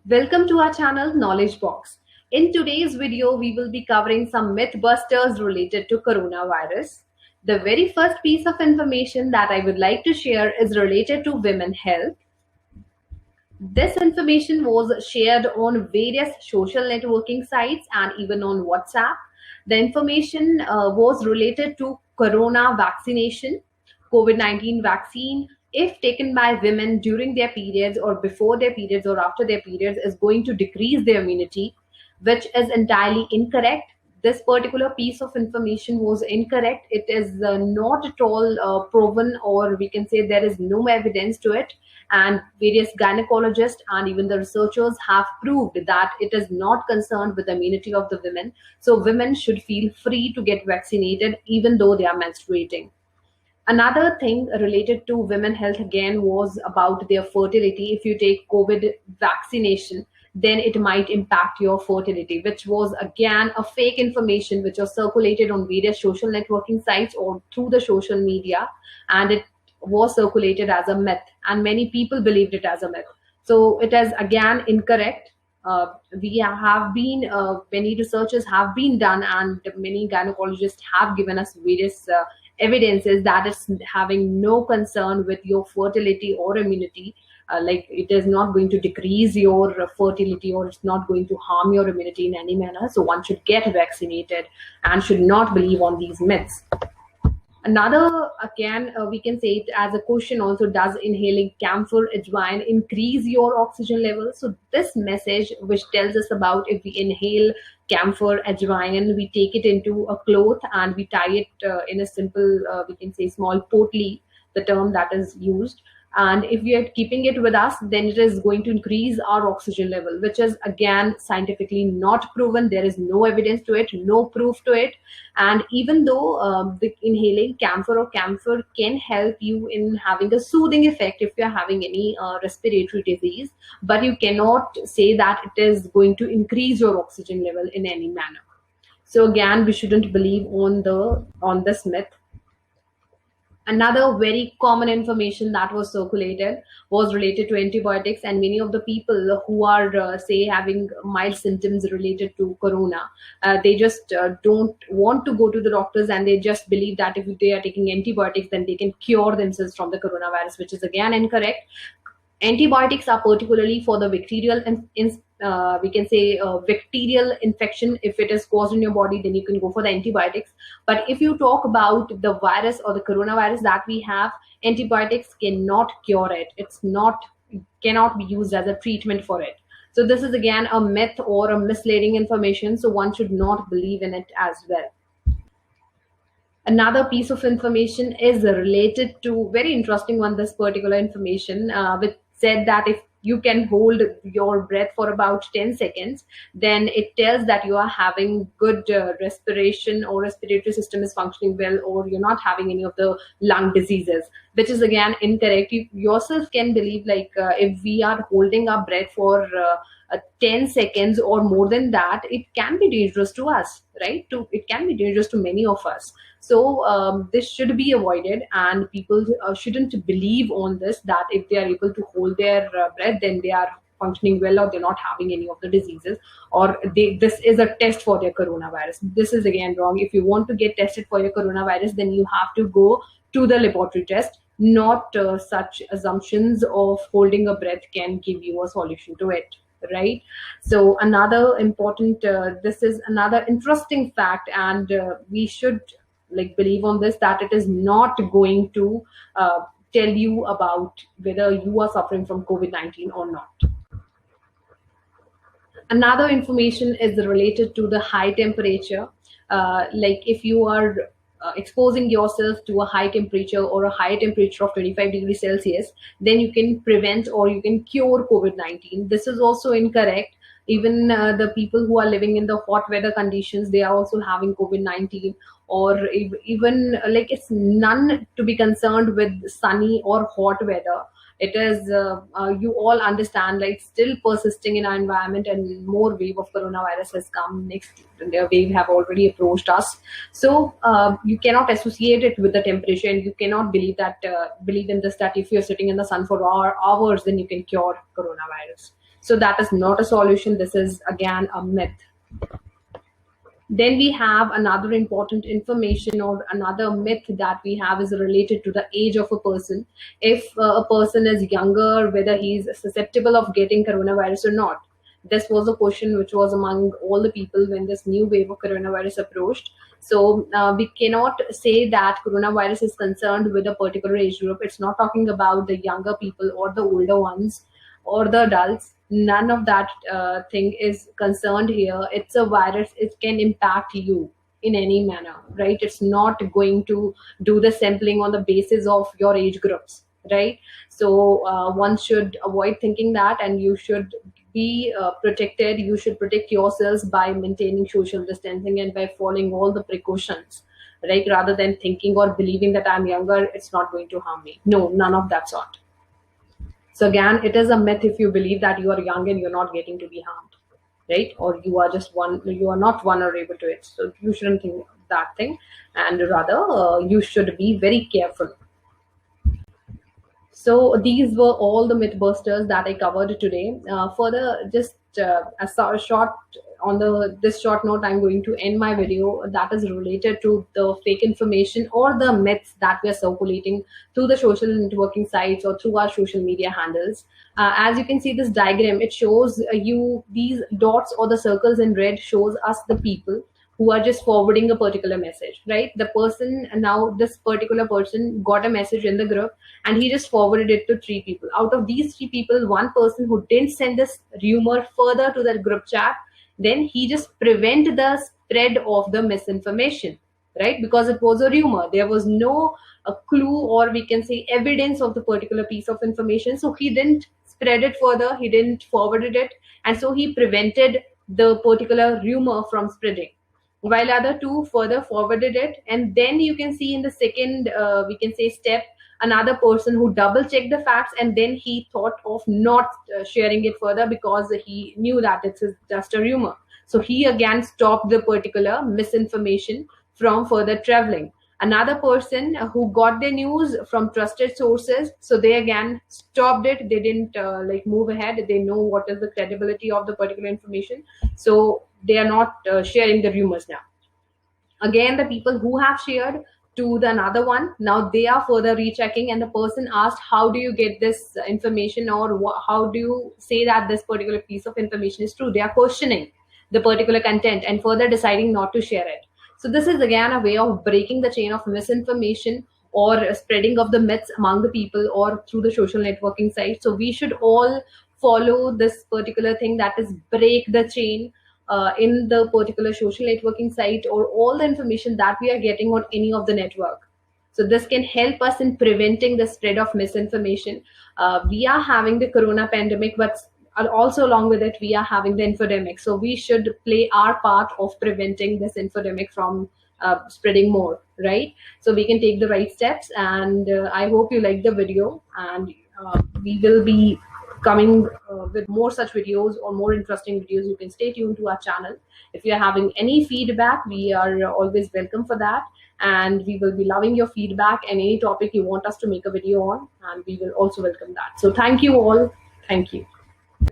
Welcome to our channel Knowledge Box. In today's video, we will be covering some mythbusters related to coronavirus. The very first piece of information that I would like to share is related to women health. This information was shared on various social networking sites and even on WhatsApp. The information was related to corona vaccination, COVID-19 vaccine, if taken by women during their periods or before their periods or after their periods, is going to decrease their immunity, which is entirely incorrect. This particular piece of information was incorrect. It is not at all proven, or we can say there is no evidence to it. And various gynecologists and even the researchers have proved that it is not concerned with the immunity of the women. So women should feel free to get vaccinated even though they are menstruating. Another thing related to women health again was about their fertility. If you take COVID vaccination, then it might impact your fertility, which was again a fake information which was circulated on various social networking sites or through the social media, and it was circulated as a myth, and many people believed it as a myth. So it is again incorrect. We have been Many researches have been done, and many gynecologists have given us various evidences that it's having no concern with your fertility or immunity. Like it is not going to decrease your fertility, or it's not going to harm your immunity in any manner. So one should get vaccinated and should not believe on these myths. Another, again, we can say it as a question also: does inhaling camphor ajwain increase your oxygen level? So this message, which tells us about if we inhale camphor ajwain and we take it into a cloth and we tie it in a simple, we can say small potli, the term that is used, and if we are keeping it with us, then it is going to increase our oxygen level, which is again scientifically not proven. There is no evidence to it, no proof to it. And even though the inhaling camphor or camphor can help you in having a soothing effect if you're having any respiratory disease, but you cannot say that it is going to increase your oxygen level in any manner. So again, we shouldn't believe on this myth. Another very common information that was circulated was related to antibiotics, and many of the people who are say having mild symptoms related to corona, they just don't want to go to the doctors, and they just believe that if they are taking antibiotics, then they can cure themselves from the coronavirus, which is again incorrect. Antibiotics are particularly for the bacterial we can say bacterial infection. If it is caused in your body, then you can go for the antibiotics. But if you talk about the virus or the coronavirus that we have, antibiotics cannot cure it. It's not cannot be used as a treatment for it. So this is again a myth or a misleading information, so one should not believe in it as well. Another piece of information is related to very interesting one. This particular information, which said that if you can hold your breath for about 10 seconds, then it tells that you are having good respiration, or respiratory system is functioning well, or you're not having any of the lung diseases, which is again incorrect. You yourself can believe, like if we are holding our breath for 10 seconds or more than that, it can be dangerous to us, right? It can be dangerous to many of us. So this should be avoided, and people shouldn't believe on this, that if they are able to hold their breath, then they are functioning well, or they're not having any of the diseases, or this is a test for their coronavirus. This is again wrong. If you want to get tested for your coronavirus, then you have to go to the laboratory test. Not such assumptions of holding a breath can give you a solution to it, right? So another important, this is another interesting fact, and we should like believe on this, that it is not going to tell you about whether you are suffering from COVID-19 or not. Another information is related to the high temperature. Like if you are exposing yourself to a high temperature or a high temperature of 25 degrees Celsius, then you can prevent or you can cure COVID-19. This is also incorrect. Even the people who are living in the hot weather conditions, they are also having COVID-19. Or even like it's none to be concerned with sunny or hot weather. It is you all understand, like still persisting in our environment, and more wave of coronavirus has come. Next the wave have already approached us. So you cannot associate it with the temperature, and you cannot believe that believe in this, that if you're sitting in the sun for hours, then you can cure coronavirus. So that is not a solution. This is again a myth. Then we have another important information or another myth that we have is related to the age of a person. If a person is younger, whether he's susceptible of getting coronavirus or not. This was a question which was among all the people when this new wave of coronavirus approached. So we cannot say that coronavirus is concerned with a particular age group. It's not talking about the younger people or the older ones or the adults. None of that thing is concerned here. It's a virus. It can impact you in any manner, right? It's not going to do the sampling on the basis of your age groups, right? So one should avoid thinking that, and you should be protected. You should protect yourselves by maintaining social distancing and by following all the precautions, right? Rather than thinking or believing that I'm younger, it's not going to harm me. No, none of that sort. So again, it is a myth if you believe that you are young and you're not getting to be harmed, right? Or you are not vulnerable to it. So you shouldn't think that thing, and rather you should be very careful. So these were all the mythbusters that I covered today. Further, just a short on the this short note, I'm going to end my video that is related to the fake information or the myths that we are circulating through the social networking sites or through our social media handles. As you can see, this diagram, it shows you these dots or the circles in red shows us the people who are just forwarding a particular message, right? The person, now this particular person got a message in the group and he just forwarded it to three people. Out of these three people, one person who didn't send this rumor further to the group chat, then he just prevent the spread of the misinformation, right? Because it was a rumor. There was no a clue, or we can say evidence of the particular piece of information. So he didn't spread it further, he didn't forwarded it, and so he prevented the particular rumor from spreading, while other two further forwarded it. And then you can see in the second we can say step, another person who double checked the facts, and then he thought of not sharing it further because he knew that it's just a rumor. So he again stopped the particular misinformation from further traveling. Another person who got the news from trusted sources, so they again stopped it. They didn't move ahead. They know what is the credibility of the particular information, so they are not sharing the rumors now. Again, the people who have shared to the another one, now they are further rechecking, and the person asked, how do you get this information, or how do you say that this particular piece of information is true? They are questioning the particular content and further deciding not to share it. So this is again a way of breaking the chain of misinformation or spreading of the myths among the people or through the social networking site. So we should all follow this particular thing, that is break the chain in the particular social networking site or all the information that we are getting on any of the network. So this can help us in preventing the spread of misinformation. We are having the corona pandemic, but also along with it, we are having the infodemic. So we should play our part of preventing this infodemic from spreading more, right? So we can take the right steps. And I hope you like the video, and we will be coming with more such videos or more interesting videos. You can stay tuned to our channel. If you are having any feedback, we are always welcome for that, and we will be loving your feedback and any topic you want us to make a video on, and we will also welcome that. So thank you all. Thank you.